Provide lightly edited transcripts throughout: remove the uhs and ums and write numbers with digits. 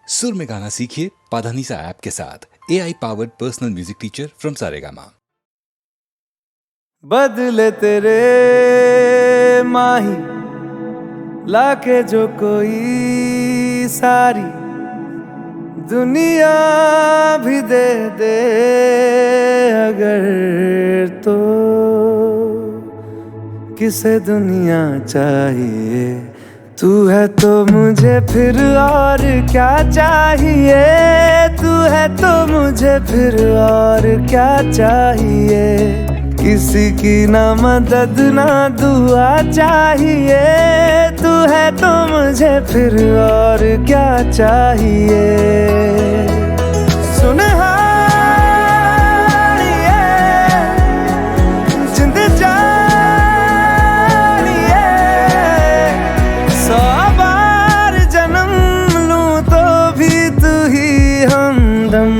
सुर में गाना सीखिए पाधानीसा ऐप के साथ। AI powered personal music teacher from Saregama. बदले तेरे माही लाके जो कोई सारी दुनिया भी दे दे अगर, तो किसे दुनिया चाहिए। तू है तो मुझे फिर और क्या चाहिए, तू है तो मुझे फिर और क्या चाहिए। किसी की ना मदद ना दुआ चाहिए, तू है तो मुझे फिर और क्या चाहिए। सुन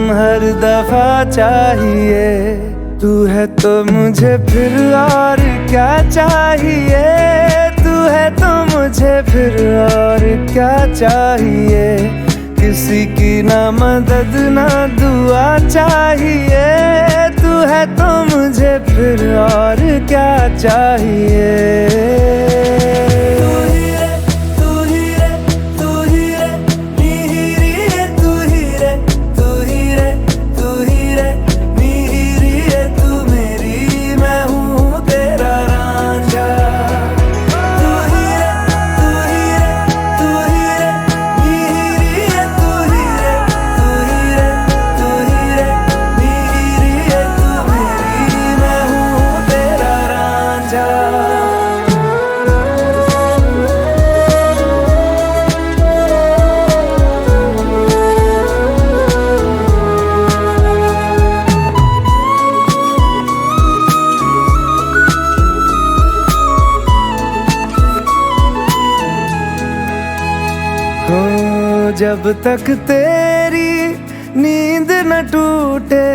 हर दफा चाहिए, तू है तो मुझे फिर और क्या चाहिए, तू है तो मुझे फिर और क्या चाहिए। किसी की ना मदद ना दुआ चाहिए, तू है तो मुझे फिर और क्या चाहिए। जब तक तेरी नींद न टूटे,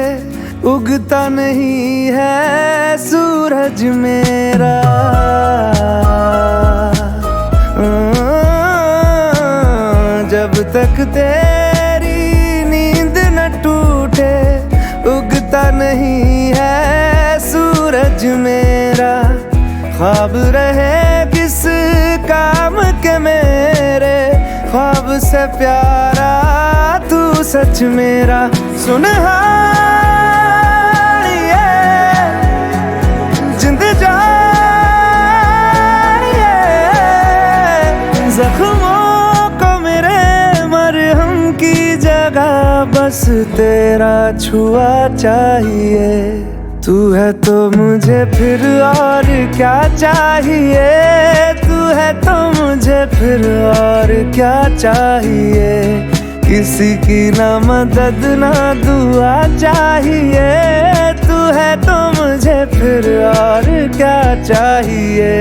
उगता नहीं है सूरज मेरा। जब तक तेरी नींद न टूटे, उगता नहीं है सूरज मेरा। ख्वाब रहे किस काम के मेरे, ख्वाब से प्यारा तू सच मेरा। सुन जिंद जानिए, जख्मों को मेरे मरहम की जगह बस तेरा छुआ चाहिए। तू है तो मुझे फिर और क्या चाहिए, तू है तो मुझे फिर और क्या चाहिए। किसी की ना मदद ना दुआ चाहिए, तू है तो मुझे फिर और क्या चाहिए।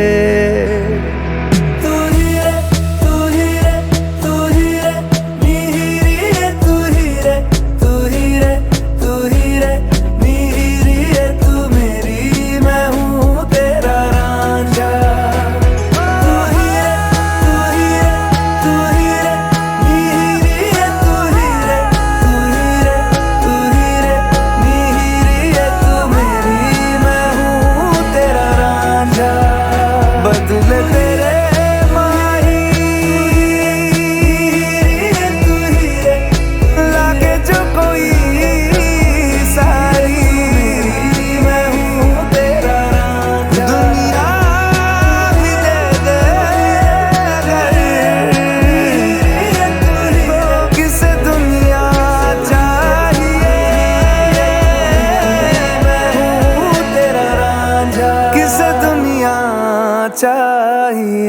चाहिए।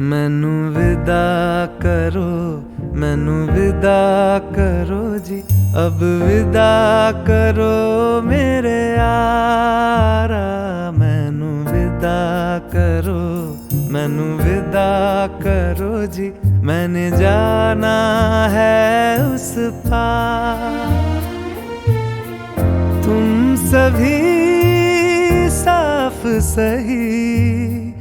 मैनू विदा करो, मैनू विदा करो जी, अब विदा करो मेरे यारा। मैनू विदा करो, मैनू विदा करो जी, मैंने जाना है उस पार। तुम सभी साफ सही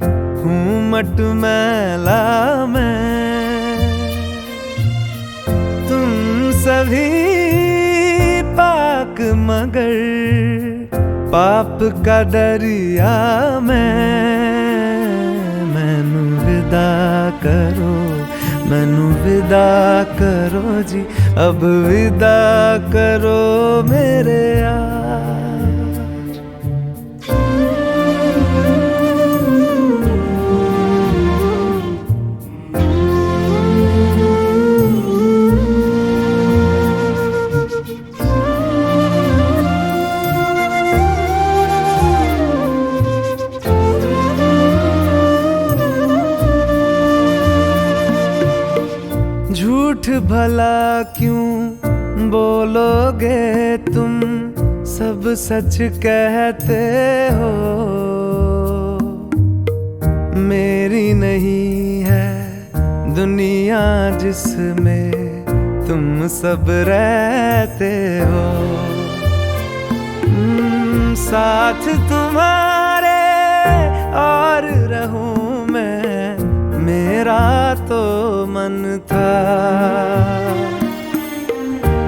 हूँ मटमैला मैं, तुम सभी पाक मगर पाप का दरिया मैनू विदा करो, मैनू विदा करो जी, अब विदा करो मेरे यार। झूठ भला क्यों बोलोगे तुम, सब सच कहते हो। मेरी नहीं है दुनिया जिसमें तुम सब रहते हो। साथ तुम्हारे और रहूं मैं, मेरा तो मन था।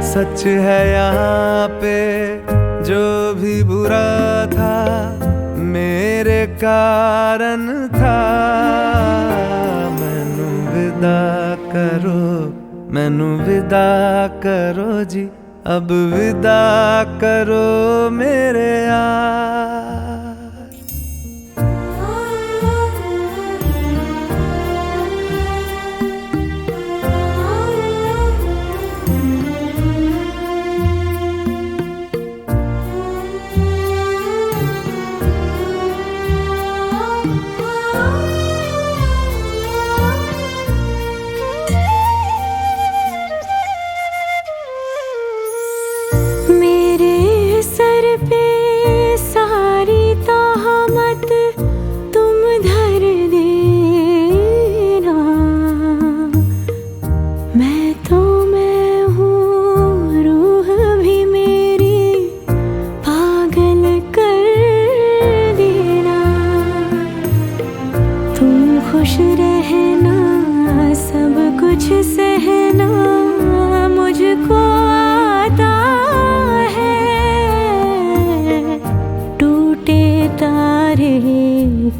सच है यहाँ पे जो भी बुरा था मेरे कारण था। मैनू विदा करो, मैनू विदा करो जी, अब विदा करो मेरे यार।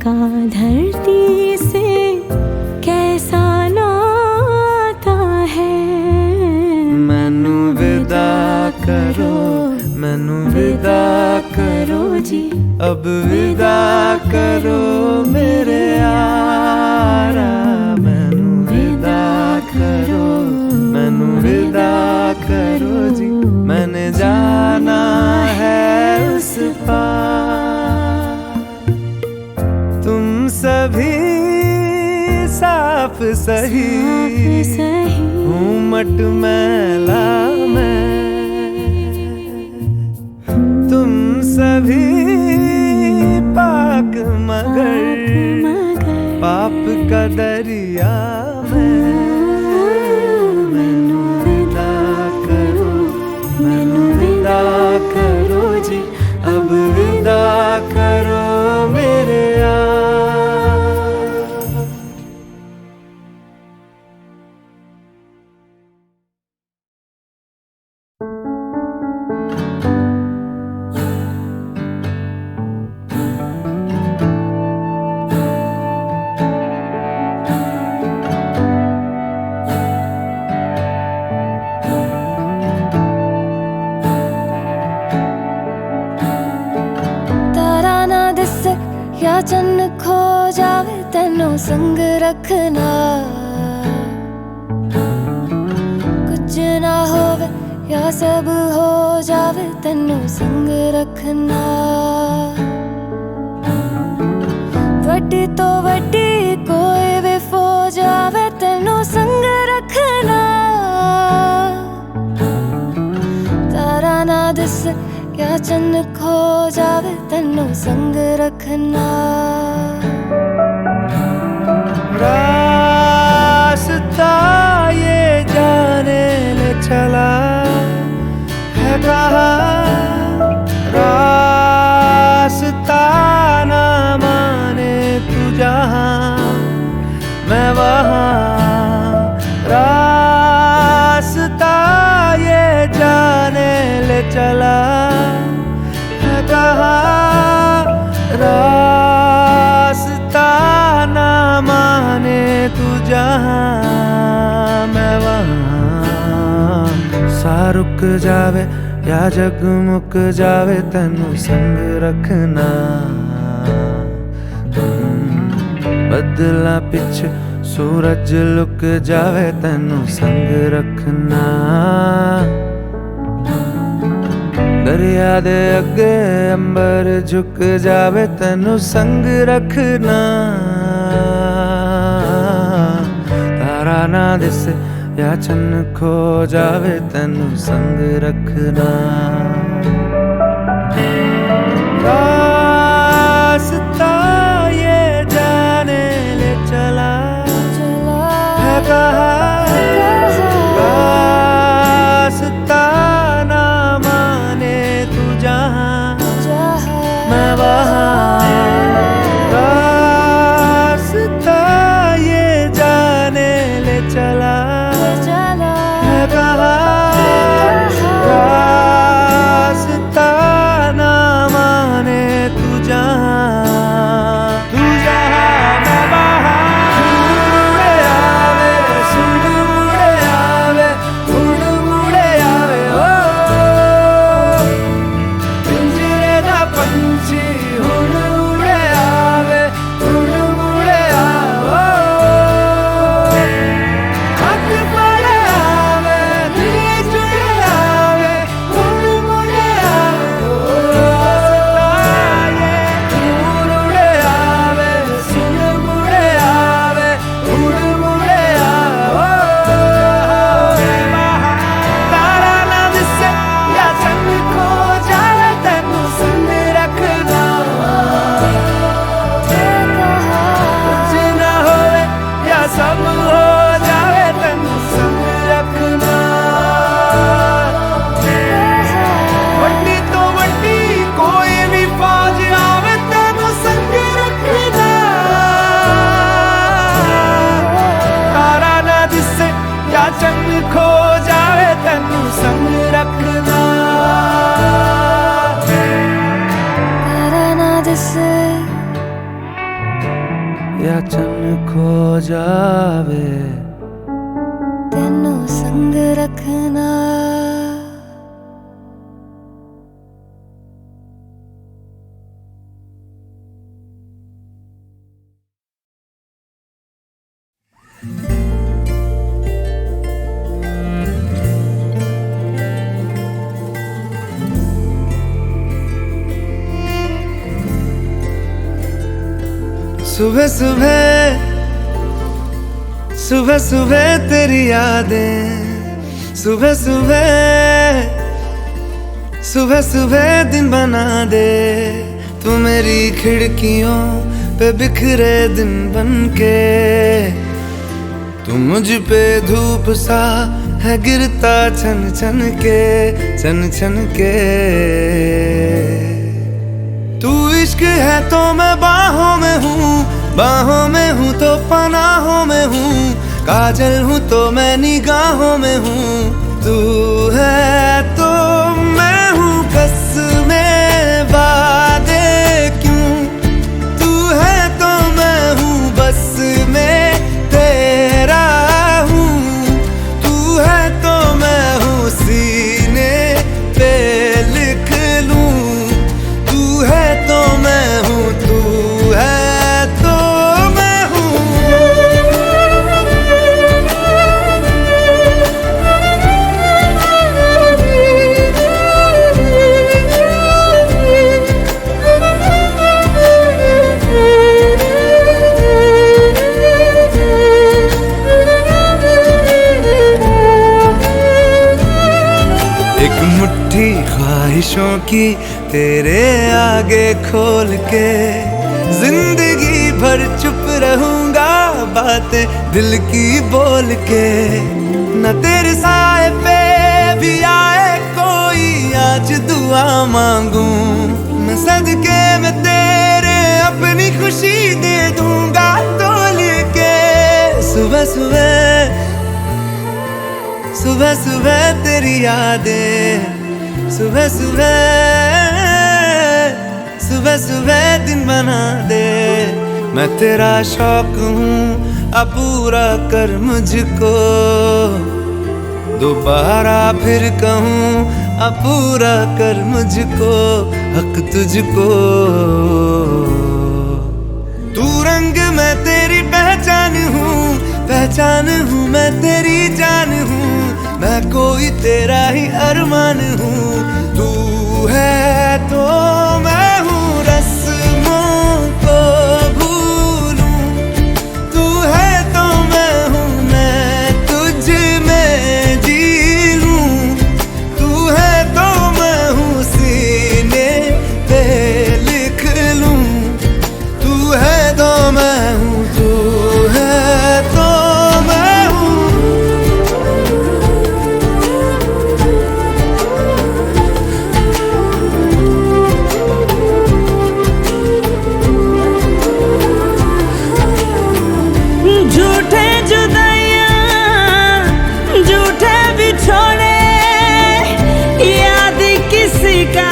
का धरती से कैसा नाता है। मैनू विदा करो, मैनू विदा करो जी, अब विदा करो मेरे यारा। मैनू विदा करो, मैनू विदा करो जी, मैंने जाना है उस पार। तुम सभी साफ सही हूँ मटमैला मैं, तुम सभी पाक मगर पाप का दरिया मैनू विदा करो, मैनू विदा करो जी, अब विदा करो मेरे यार। या चन्न खो जावे तेनों संग रखना, कुछ ना होवे या सब हो जावे तेनों संग रखना। वड्डी तो वड्डी कोई भी फौज आवे तेनों संग रखना। तारा ना दिस क्या चन्न खो जावे तेनों संग रखना। रास्ते रास्ता ये जाने ले चला है कहाँ रास्ता ना माने तू जहाँ मैं वहाँ रास्ता ये जाने ले चला है कहाँ रास्ता ना माने तू जहाँ मैं वहाँ सा रुक जावे या जग मुक जावे तैनू संग रखना बदला पिछ सूरज लुक जावे तैनू संग रखना दरिया दे अगे अंबर झुक जावे तैनू संग रखना तारा ना दिसे या चन्न खो जावे तैनू संग रखना रास्ता ये जाने ले चला है कहाँ रास्ता ना माने तू जहाँ मैं वहाँ रास्ता ये जाने ले चला है कहाँ रास्ता ना माने तू जहाँ मैं वहाँ मुड़े आवे सुन मुड़े आवे उड़ मुड़े आवे ओ पिंजरे दा पंछी उड़ मुड़े आवे उड़ मुड़े आवे हाथ पड़े आवे दिल जुड़े आवे उड़ मुड़े आवे उड़ मुड़े आवे सुन मुड़े आवे उड़ मुड़े आवे तारा ना दिसे या संग खो जावे तैनू संग रखना कुछ ना होवे या सब हो जावे तैनू संग रखना वड्डी तो वड्डी कोई भी फौज आवे तैनू संग रखना तारा ना दिसे या चंद खो जावे तैनू संग रखना तारा ना दिसे या चंद खो जावे तेनू संग रखना सुबह सुबह सुबह सुबह तेरी यादें सुबह सुबह सुबह सुबह दिन बना दे तू मेरी खिड़कियों पे बिखरे दिन बनके तू मुझ पे धूप सा है गिरता छन छन के तू इश्क है तो मैं बाहों में हूँ तो पनाहों में हूँ काजल हूँ तो मैं निगाहों में हूँ तू है तो मैं हूँ बस में वादे क्यों तू है तो मैं हूँ बस में तेरा हूँ तू है तो मैं हूँ सीने पे लिख लूँ तू है तो मैं हूँ तू है तो मैं हूँ एक मुट्ठी ख्वाहिशों की तेरे आगे खोल के जिंदगी भर चुप रहूंगा, बातें दिल की बोल के। न तेरे साए पे भी आए कोई, आज दुआ मांगू मैं सदके में तेरे, अपनी खुशी दे दूंगा तोल के। सुबह सुबह सुबह सुबह तेरी यादें, सुबह सुबह सुबह सुबह दिन बना दे। मैं तेरा शौक हूँ, अब पूरा कर मुझको, दोबारा फिर कहूँ अब पूरा कर मुझको, हक तुझको। तू रंग मैं तेरी पहचान हूँ, पहचान हूँ मैं तेरी जान हूँ, मैं कोई तेरा ही अरमान हूँ। तू है तो मैं हूँ, रस्मों को भूलूं, तू है तो मैं हूँ, मैं तुझ में जी लूं। तू है तो मैं हूँ, सीने पे लिख लूं, तू है तो मैं हूँ, तू है तो मैं हूँ। झूठे जुदाइयां, झूठे बिछोड़े, याद किसी का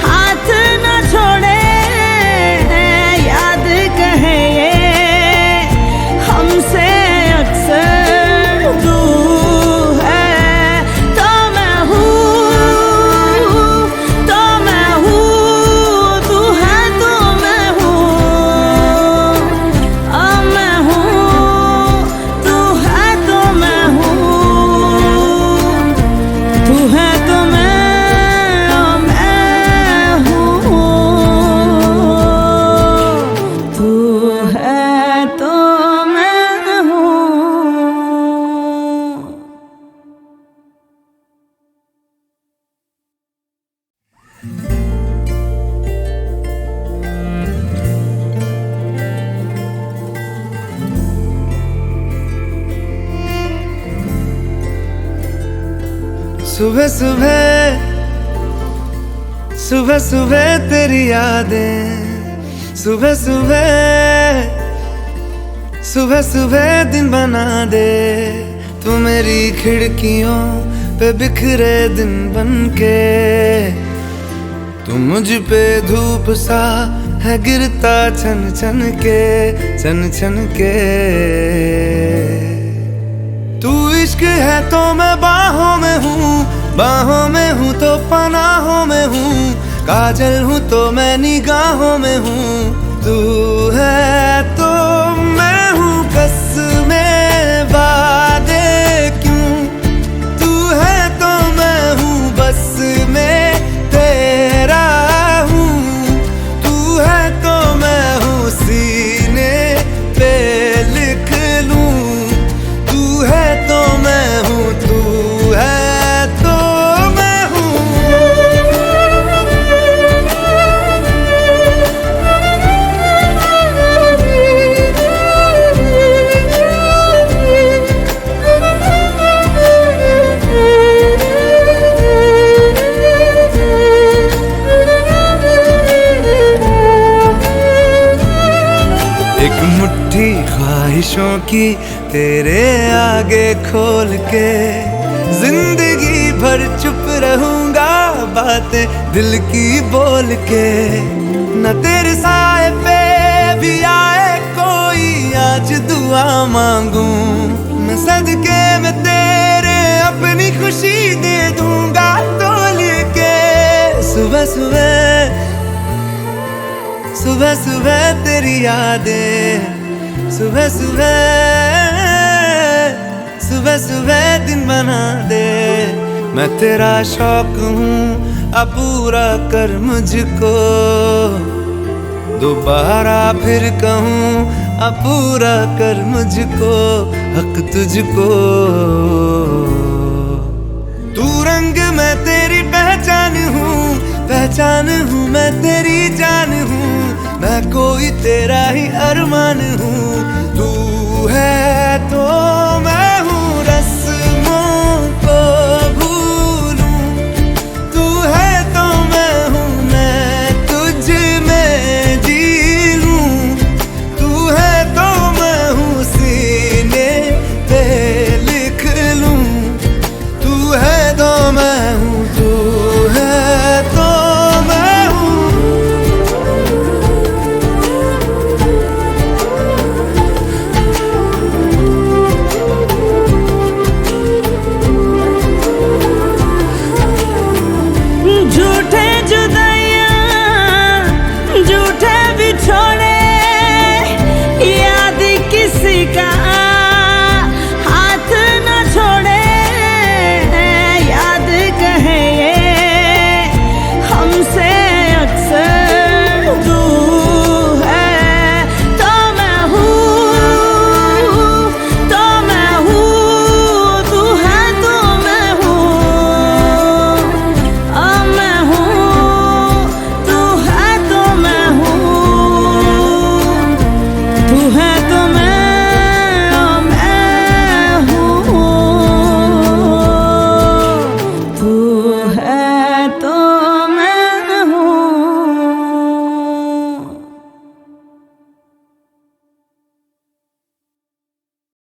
हाथ न छोड़े। याद कहे ये हमसे अक्सर, तू है तो मैं हूँ, तो मैं हूँ, तू है तो मैं हूँ, मैं हूँ, तू है तो मैं हूँ, तू है तो मैं हूँ, तू है तो मैं हूँ। सुबह सुबह सुबह सुबह तेरी यादें, सुबह सुबह सुबह सुबह दिन बना दे। तू मेरी खिड़कियों पे बिखरे दिन बनके, तू मुझ पे धूप सा है गिरता छन छन के, छन छन के। तू इश्क है तो मैं बाहों में हूँ, बाहों में हूँ तो पनाहों में हूँ, काजल हूँ तो मैं निगाहों में हूँ। तू है तो मैं हूँ, कसमें वादे क्यों, तू है तो मैं हूँ, बस में तेरा हूँ। तू है तो मैं हूँ, सीने पे लिख लूं, तू है तो मैं हूँ, तू है तो मैं हूँ। एक मुट्ठी ख्वाहिशों की तेरे आगे खोल के, जिंदगी भर चुप रहूंगा, बातें दिल की बोल के। न तेरे साए पे भी आए कोई, आज दुआ मांगू मैं सदके में तेरे, अपनी खुशी दे दूंगा तोल के। सुबह सुबह सुबह सुबह तेरी यादें, सुबह सुबह सुबह सुबह दिन बना दे। मैं तेरा शौक हूँ, अब पूरा कर मुझको, दोबारा फिर कहूँ अब पूरा कर मुझको, हक तुझको। तू रंग मैं तेरी पहचान हूँ, पहचान हूँ मैं तेरी जान हूँ, मैं कोई तेरा ही अरमान हूँ। तू है तो मैं